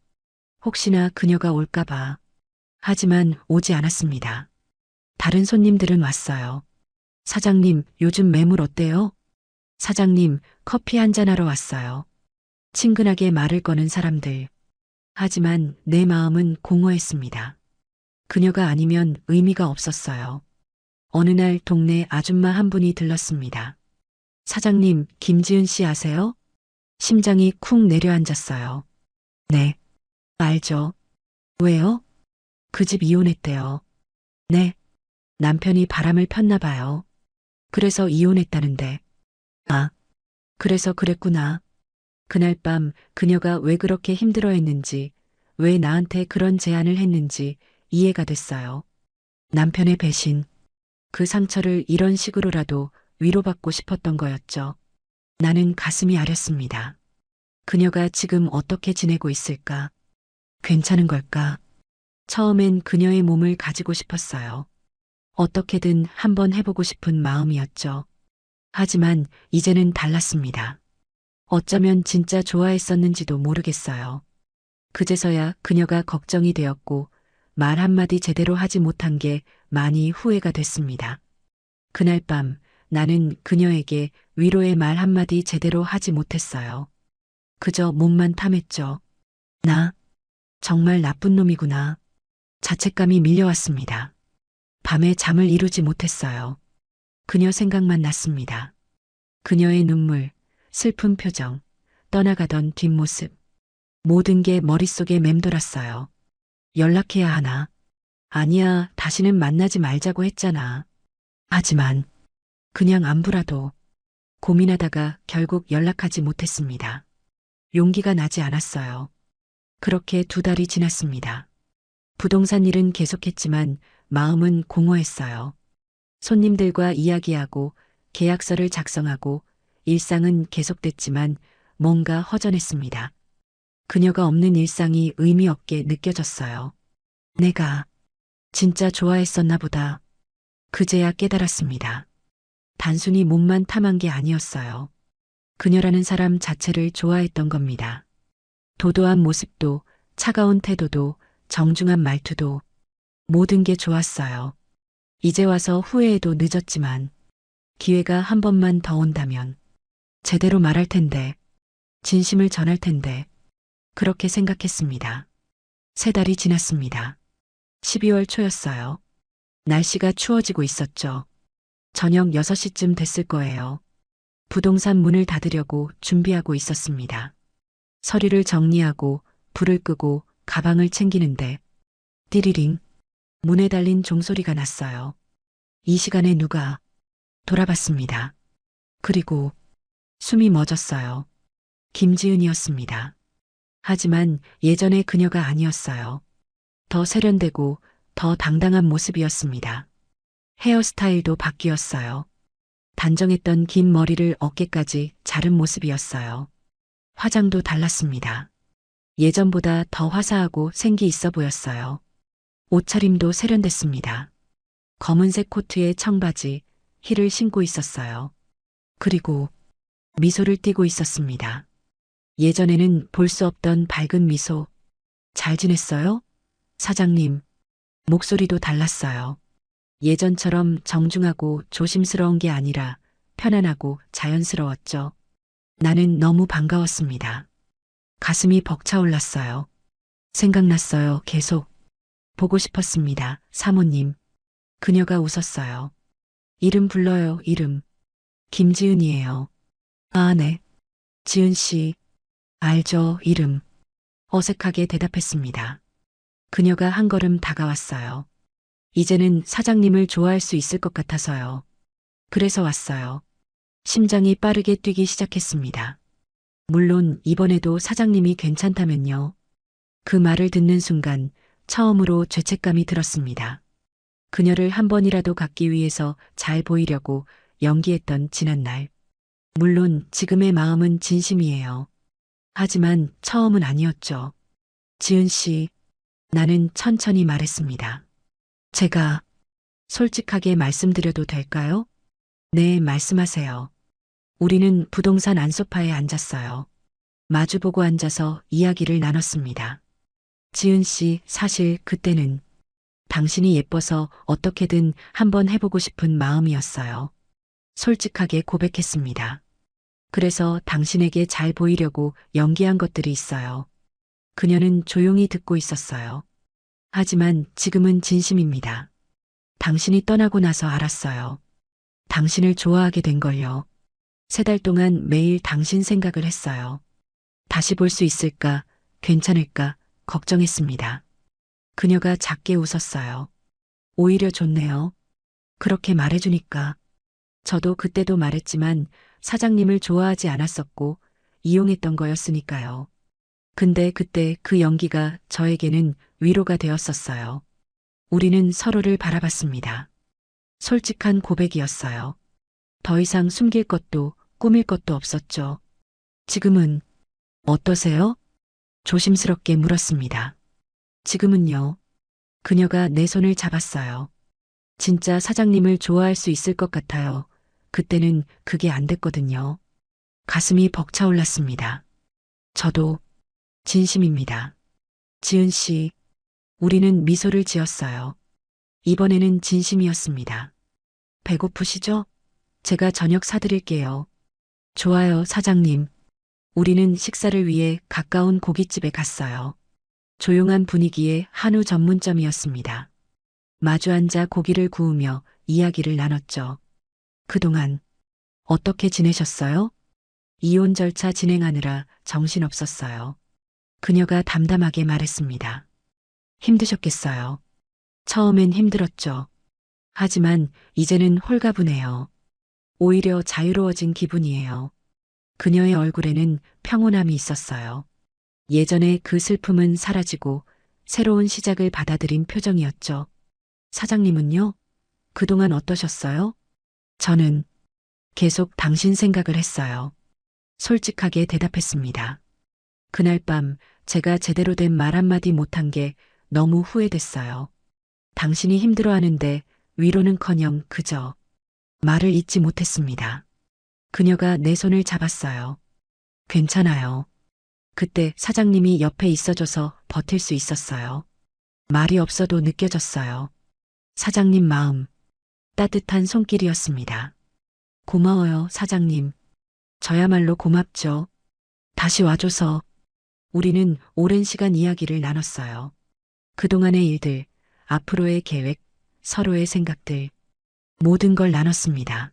혹시나 그녀가 올까봐. 하지만 오지 않았습니다. 다른 손님들은 왔어요. 사장님, 요즘 매물 어때요? 사장님, 커피 한잔하러 왔어요. 친근하게 말을 거는 사람들. 하지만 내 마음은 공허했습니다. 그녀가 아니면 의미가 없었어요. 어느 날 동네 아줌마 한 분이 들렀습니다. 사장님, 김지은 씨 아세요? 심장이 쿵 내려앉았어요. 네, 알죠. 왜요? 그 집 이혼했대요. 네, 남편이 바람을 폈나 봐요. 그래서 이혼했다는데. 아, 그래서 그랬구나. 그날 밤 그녀가 왜 그렇게 힘들어했는지, 왜 나한테 그런 제안을 했는지 이해가 됐어요. 남편의 배신, 그 상처를 이런 식으로라도 위로받고 싶었던 거였죠. 나는 가슴이 아렸습니다. 그녀가 지금 어떻게 지내고 있을까? 괜찮은 걸까? 처음엔 그녀의 몸을 가지고 싶었어요. 어떻게든 한번 해보고 싶은 마음이었죠. 하지만 이제는 달랐습니다. 어쩌면 진짜 좋아했었는지도 모르겠어요. 그제서야 그녀가 걱정이 되었고 말 한마디 제대로 하지 못한 게 많이 후회가 됐습니다. 그날 밤 나는 그녀에게 위로의 말 한마디 제대로 하지 못했어요. 그저 몸만 탐했죠. 나 정말 나쁜 놈이구나. 자책감이 밀려왔습니다. 밤에 잠을 이루지 못했어요. 그녀 생각만 났습니다. 그녀의 눈물, 슬픈 표정, 떠나가던 뒷모습. 모든 게 머릿속에 맴돌았어요. 연락해야 하나? 아니야, 다시는 만나지 말자고 했잖아. 하지만 그냥 안부라도 고민하다가 결국 연락하지 못했습니다. 용기가 나지 않았어요. 그렇게 2달이 지났습니다. 부동산 일은 계속했지만 마음은 공허했어요. 손님들과 이야기하고 계약서를 작성하고 일상은 계속됐지만 뭔가 허전했습니다. 그녀가 없는 일상이 의미 없게 느껴졌어요. 내가 진짜 좋아했었나 보다. 그제야 깨달았습니다. 단순히 몸만 탐한 게 아니었어요. 그녀라는 사람 자체를 좋아했던 겁니다. 도도한 모습도, 차가운 태도도, 정중한 말투도 모든 게 좋았어요. 이제 와서 후회해도 늦었지만 기회가 한 번만 더 온다면 제대로 말할 텐데, 진심을 전할 텐데, 그렇게 생각했습니다. 3달이 지났습니다. 12월 초였어요. 날씨가 추워지고 있었죠. 저녁 6시쯤 됐을 거예요. 부동산 문을 닫으려고 준비하고 있었습니다. 서류를 정리하고 불을 끄고 가방을 챙기는데 띠리링 문에 달린 종소리가 났어요. 이 시간에 누가 돌아봤습니다. 그리고 숨이 멎었어요. 김지은이었습니다. 하지만 예전의 그녀가 아니었어요. 더 세련되고 더 당당한 모습이었습니다. 헤어스타일도 바뀌었어요. 단정했던 긴 머리를 어깨까지 자른 모습이었어요. 화장도 달랐습니다. 예전보다 더 화사하고 생기 있어 보였어요. 옷차림도 세련됐습니다. 검은색 코트에 청바지, 힐을 신고 있었어요. 그리고 미소를 띠고 있었습니다. 예전에는 볼 수 없던 밝은 미소. 잘 지냈어요? 사장님. 목소리도 달랐어요. 예전처럼 정중하고 조심스러운 게 아니라 편안하고 자연스러웠죠. 나는 너무 반가웠습니다. 가슴이 벅차올랐어요. 생각났어요, 계속. 보고 싶었습니다, 사모님. 그녀가 웃었어요. 이름 불러요, 이름. 김지은이에요. 아, 네. 지은 씨. 알죠, 이름. 어색하게 대답했습니다. 그녀가 한 걸음 다가왔어요. 이제는 사장님을 좋아할 수 있을 것 같아서요. 그래서 왔어요. 심장이 빠르게 뛰기 시작했습니다. 물론 이번에도 사장님이 괜찮다면요. 그 말을 듣는 순간 처음으로 죄책감이 들었습니다. 그녀를 한 번이라도 갖기 위해서 잘 보이려고 연기했던 지난날. 물론 지금의 마음은 진심이에요. 하지만 처음은 아니었죠. 지은 씨, 나는 천천히 말했습니다. 제가 솔직하게 말씀드려도 될까요? 네, 말씀하세요. 우리는 부동산 안소파에 앉았어요. 마주보고 앉아서 이야기를 나눴습니다. 지은 씨, 사실 그때는 당신이 예뻐서 어떻게든 한번 해보고 싶은 마음이었어요. 솔직하게 고백했습니다. 그래서 당신에게 잘 보이려고 연기한 것들이 있어요. 그녀는 조용히 듣고 있었어요. 하지만 지금은 진심입니다. 당신이 떠나고 나서 알았어요. 당신을 좋아하게 된 걸요. 3달 동안 매일 당신 생각을 했어요. 다시 볼 수 있을까, 괜찮을까, 걱정했습니다. 그녀가 작게 웃었어요. 오히려 좋네요. 그렇게 말해주니까. 저도 그때도 말했지만 사장님을 좋아하지 않았었고 이용했던 거였으니까요. 근데 그때 그 연기가 저에게는 위로가 되었었어요. 우리는 서로를 바라봤습니다. 솔직한 고백이었어요. 더 이상 숨길 것도 꾸밀 것도 없었죠. 지금은 어떠세요? 조심스럽게 물었습니다. 지금은요. 그녀가 내 손을 잡았어요. 진짜 사장님을 좋아할 수 있을 것 같아요. 그때는 그게 안 됐거든요. 가슴이 벅차올랐습니다. 저도 진심입니다. 지은 씨, 우리는 미소를 지었어요. 이번에는 진심이었습니다. 배고프시죠? 제가 저녁 사드릴게요. 좋아요, 사장님. 우리는 식사를 위해 가까운 고깃집에 갔어요. 조용한 분위기의 한우 전문점이었습니다. 마주 앉아 고기를 구우며 이야기를 나눴죠. 그동안 어떻게 지내셨어요? 이혼 절차 진행하느라 정신없었어요. 그녀가 담담하게 말했습니다. 힘드셨겠어요. 처음엔 힘들었죠. 하지만 이제는 홀가분해요. 오히려 자유로워진 기분이에요. 그녀의 얼굴에는 평온함이 있었어요. 예전에 그 슬픔은 사라지고 새로운 시작을 받아들인 표정이었죠. 사장님은요? 그동안 어떠셨어요? 저는 계속 당신 생각을 했어요. 솔직하게 대답했습니다. 그날 밤 제가 제대로 된 말 한마디 못한 게 너무 후회됐어요. 당신이 힘들어하는데 위로는커녕 그저 말을 잇지 못했습니다. 그녀가 내 손을 잡았어요. 괜찮아요. 그때 사장님이 옆에 있어줘서 버틸 수 있었어요. 말이 없어도 느껴졌어요. 사장님 마음, 따뜻한 손길이었습니다. 고마워요, 사장님. 저야말로 고맙죠. 다시 와줘서. 우리는 오랜 시간 이야기를 나눴어요. 그동안의 일들, 앞으로의 계획, 서로의 생각들, 모든 걸 나눴습니다.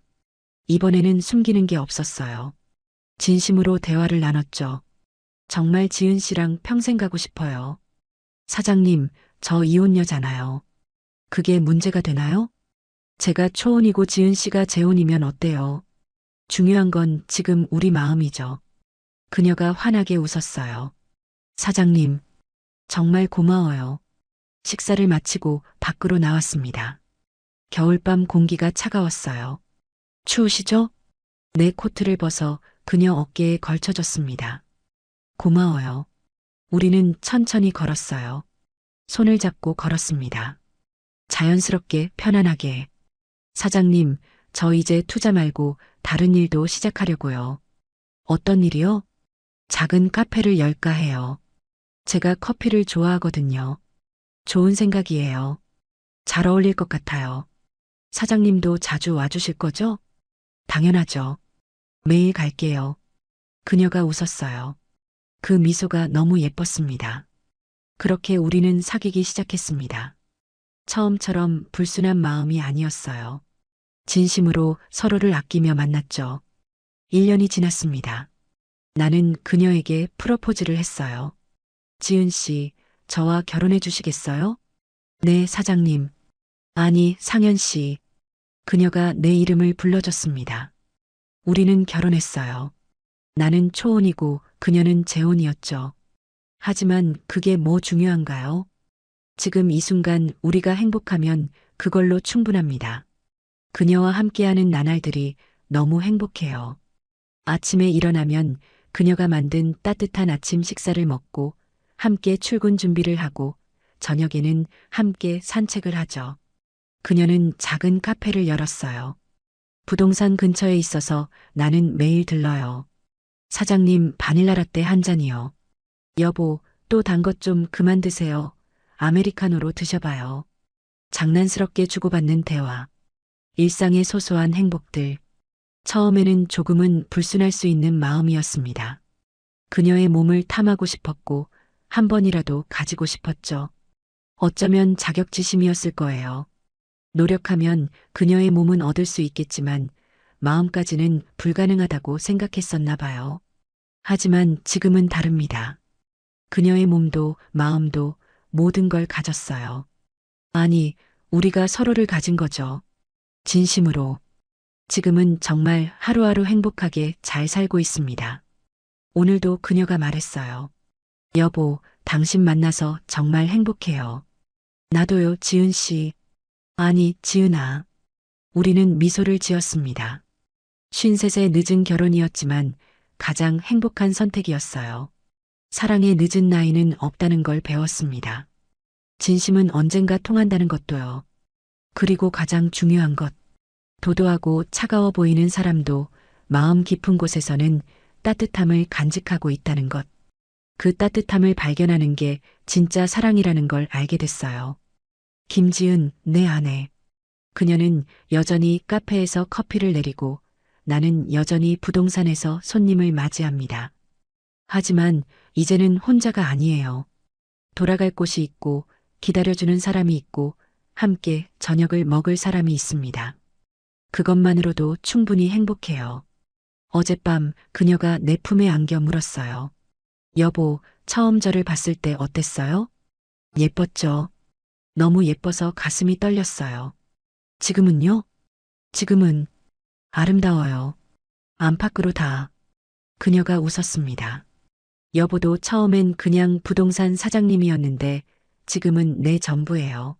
이번에는 숨기는 게 없었어요. 진심으로 대화를 나눴죠. 정말 지은 씨랑 평생 가고 싶어요. 사장님, 저 이혼녀잖아요. 그게 문제가 되나요? 제가 초혼이고 지은 씨가 재혼이면 어때요? 중요한 건 지금 우리 마음이죠. 그녀가 환하게 웃었어요. 사장님, 정말 고마워요. 식사를 마치고 밖으로 나왔습니다. 겨울밤 공기가 차가웠어요. 추우시죠? 내 코트를 벗어 그녀 어깨에 걸쳐줬습니다. 고마워요. 우리는 천천히 걸었어요. 손을 잡고 걸었습니다. 자연스럽게 편안하게. 사장님, 저 이제 투자 말고 다른 일도 시작하려고요. 어떤 일이요? 작은 카페를 열까 해요. 제가 커피를 좋아하거든요. 좋은 생각이에요. 잘 어울릴 것 같아요. 사장님도 자주 와주실 거죠? 당연하죠. 매일 갈게요. 그녀가 웃었어요. 그 미소가 너무 예뻤습니다. 그렇게 우리는 사귀기 시작했습니다. 처음처럼 불순한 마음이 아니었어요. 진심으로 서로를 아끼며 만났죠. 1년이 지났습니다. 나는 그녀에게 프로포즈를 했어요. 지은 씨, 저와 결혼해 주시겠어요? 네, 사장님. 아니, 상현 씨. 그녀가 내 이름을 불러줬습니다. 우리는 결혼했어요. 나는 초혼이고 그녀는 재혼이었죠. 하지만 그게 뭐 중요한가요? 지금 이 순간 우리가 행복하면 그걸로 충분합니다. 그녀와 함께하는 나날들이 너무 행복해요. 아침에 일어나면 그녀가 만든 따뜻한 아침 식사를 먹고 함께 출근 준비를 하고 저녁에는 함께 산책을 하죠. 그녀는 작은 카페를 열었어요. 부동산 근처에 있어서 나는 매일 들러요. 사장님, 바닐라 라떼 한 잔이요. 여보, 또 단 것 좀 그만 드세요. 아메리카노로 드셔봐요. 장난스럽게 주고받는 대화. 일상의 소소한 행복들. 처음에는 조금은 불순할 수 있는 마음이었습니다. 그녀의 몸을 탐하고 싶었고, 한 번이라도 가지고 싶었죠. 어쩌면 자격지심이었을 거예요. 노력하면 그녀의 몸은 얻을 수 있겠지만, 마음까지는 불가능하다고 생각했었나 봐요. 하지만 지금은 다릅니다. 그녀의 몸도 마음도 모든 걸 가졌어요. 아니, 우리가 서로를 가진 거죠. 진심으로. 지금은 정말 하루하루 행복하게 잘 살고 있습니다. 오늘도 그녀가 말했어요. 여보, 당신 만나서 정말 행복해요. 나도요, 지은 씨. 아니, 지은아. 우리는 미소를 지었습니다. 53세 늦은 결혼이었지만 가장 행복한 선택이었어요. 사랑의 늦은 나이는 없다는 걸 배웠습니다. 진심은 언젠가 통한다는 것도요. 그리고 가장 중요한 것. 도도하고 차가워 보이는 사람도 마음 깊은 곳에서는 따뜻함을 간직하고 있다는 것. 그 따뜻함을 발견하는 게 진짜 사랑이라는 걸 알게 됐어요. 김지은, 내 아내. 그녀는 여전히 카페에서 커피를 내리고 나는 여전히 부동산에서 손님을 맞이합니다. 하지만 이제는 혼자가 아니에요. 돌아갈 곳이 있고 기다려주는 사람이 있고 함께 저녁을 먹을 사람이 있습니다. 그것만으로도 충분히 행복해요. 어젯밤 그녀가 내 품에 안겨 물었어요. 여보, 처음 저를 봤을 때 어땠어요? 예뻤죠. 너무 예뻐서 가슴이 떨렸어요. 지금은요? 지금은 아름다워요. 안팎으로 다. 그녀가 웃었습니다. 여보도 처음엔 그냥 부동산 사장님이었는데 지금은 내 전부예요.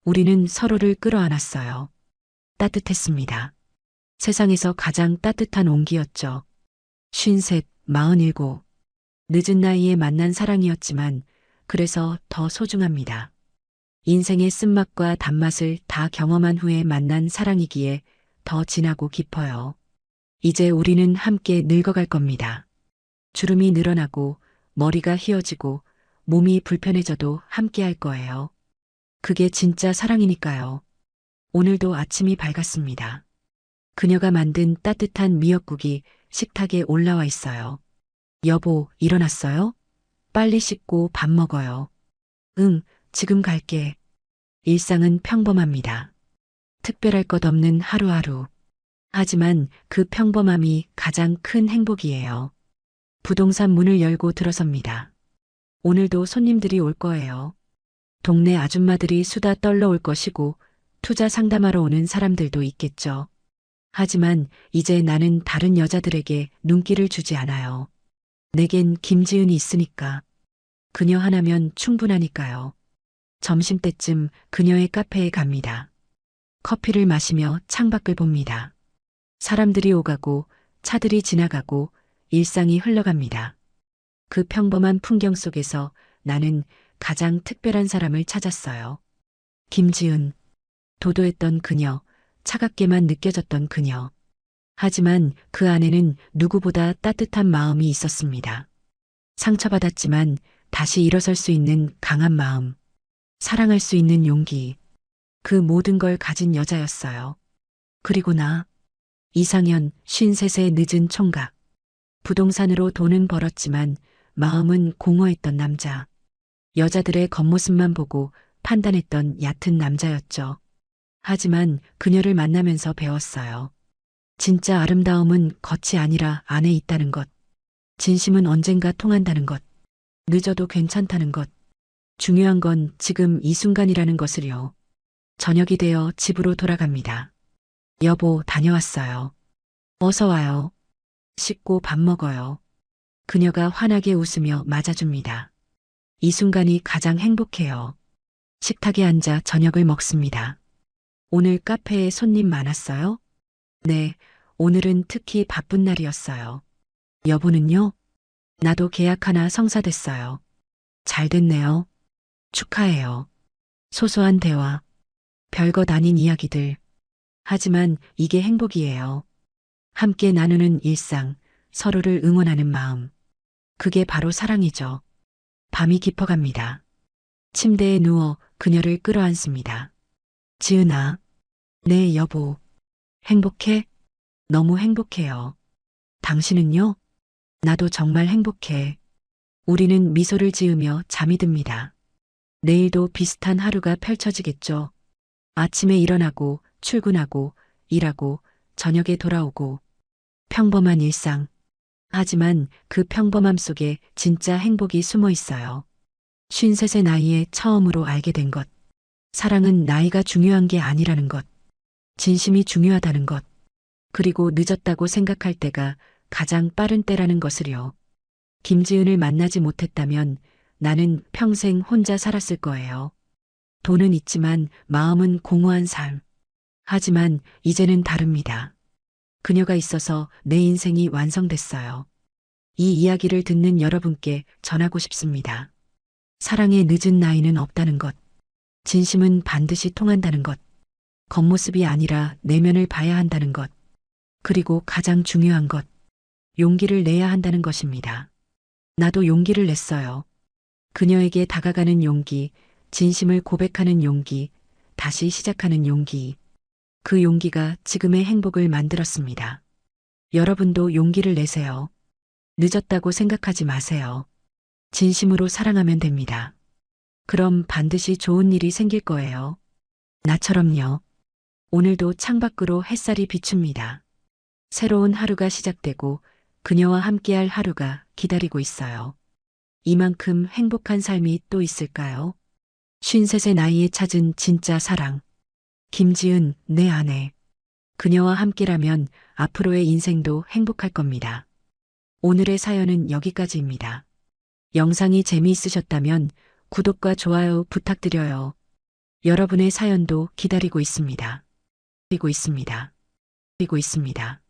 우리는 서로를 끌어안았어요. 따뜻했습니다. 세상에서 가장 따뜻한 온기였죠. 53, 47. 늦은 나이에 만난 사랑이었지만 그래서 더 소중합니다. 인생의 쓴맛과 단맛을 다 경험한 후에 만난 사랑이기에 더 진하고 깊어요. 이제 우리는 함께 늙어갈 겁니다. 주름이 늘어나고 머리가 휘어지고 몸이 불편해져도 함께 할 거예요. 그게 진짜 사랑이니까요. 오늘도 아침이 밝았습니다. 그녀가 만든 따뜻한 미역국이 식탁에 올라와 있어요. 여보, 일어났어요? 빨리 씻고 밥 먹어요. 응, 지금 갈게. 일상은 평범합니다. 특별할 것 없는 하루하루. 하지만 그 평범함이 가장 큰 행복이에요. 부동산 문을 열고 들어섭니다. 오늘도 손님들이 올 거예요. 동네 아줌마들이 수다 떨러 올 것이고 투자 상담하러 오는 사람들도 있겠죠. 하지만 이제 나는 다른 여자들에게 눈길을 주지 않아요. 내겐 김지은이 있으니까. 그녀 하나면 충분하니까요. 점심때쯤 그녀의 카페에 갑니다. 커피를 마시며 창밖을 봅니다. 사람들이 오가고 차들이 지나가고 일상이 흘러갑니다. 그 평범한 풍경 속에서 나는 가장 특별한 사람을 찾았어요. 김지은. 도도했던 그녀, 차갑게만 느껴졌던 그녀. 하지만 그 안에는 누구보다 따뜻한 마음이 있었습니다. 상처받았지만 다시 일어설 수 있는 강한 마음. 사랑할 수 있는 용기. 그 모든 걸 가진 여자였어요. 그리고 나. 이상현, 53세 늦은 총각. 부동산으로 돈은 벌었지만 마음은 공허했던 남자. 여자들의 겉모습만 보고 판단했던 얕은 남자였죠. 하지만 그녀를 만나면서 배웠어요. 진짜 아름다움은 겉이 아니라 안에 있다는 것. 진심은 언젠가 통한다는 것. 늦어도 괜찮다는 것. 중요한 건 지금 이 순간이라는 것을요. 저녁이 되어 집으로 돌아갑니다. 여보, 다녀왔어요. 어서 와요. 씻고 밥 먹어요. 그녀가 환하게 웃으며 맞아줍니다. 이 순간이 가장 행복해요. 식탁에 앉아 저녁을 먹습니다. 오늘 카페에 손님 많았어요? 네, 오늘은 특히 바쁜 날이었어요. 여보는요? 나도 계약 하나 성사됐어요. 잘 됐네요. 축하해요. 소소한 대화. 별것 아닌 이야기들. 하지만 이게 행복이에요. 함께 나누는 일상, 서로를 응원하는 마음. 그게 바로 사랑이죠. 밤이 깊어갑니다. 침대에 누워 그녀를 끌어안습니다. 지은아, 네, 여보. 행복해? 너무 행복해요. 당신은요? 나도 정말 행복해. 우리는 미소를 지으며 잠이 듭니다. 내일도 비슷한 하루가 펼쳐지겠죠. 아침에 일어나고, 출근하고, 일하고, 저녁에 돌아오고. 평범한 일상. 하지만 그 평범함 속에 진짜 행복이 숨어 있어요. 53의 나이에 처음으로 알게 된 것. 사랑은 나이가 중요한 게 아니라는 것. 진심이 중요하다는 것. 그리고 늦었다고 생각할 때가 가장 빠른 때라는 것을요. 김지은을 만나지 못했다면 나는 평생 혼자 살았을 거예요. 돈은 있지만 마음은 공허한 삶. 하지만 이제는 다릅니다. 그녀가 있어서 내 인생이 완성됐어요. 이 이야기를 듣는 여러분께 전하고 싶습니다. 사랑의 늦은 나이는 없다는 것. 진심은 반드시 통한다는 것. 겉모습이 아니라 내면을 봐야 한다는 것. 그리고 가장 중요한 것. 용기를 내야 한다는 것입니다. 나도 용기를 냈어요. 그녀에게 다가가는 용기, 진심을 고백하는 용기, 다시 시작하는 용기. 그 용기가 지금의 행복을 만들었습니다. 여러분도 용기를 내세요. 늦었다고 생각하지 마세요. 진심으로 사랑하면 됩니다. 그럼 반드시 좋은 일이 생길 거예요. 나처럼요. 오늘도 창밖으로 햇살이 비춥니다. 새로운 하루가 시작되고 그녀와 함께할 하루가 기다리고 있어요. 이만큼 행복한 삶이 또 있을까요? 53의 나이에 찾은 진짜 사랑. 김지은, 내 아내. 그녀와 함께라면 앞으로의 인생도 행복할 겁니다. 오늘의 사연은 여기까지입니다. 영상이 재미있으셨다면 구독과 좋아요 부탁드려요. 여러분의 사연도 기다리고 있습니다. 기다리고 있습니다. 기다리고 있습니다.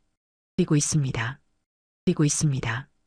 기다리고 있습니다. 기다리고 있습니다.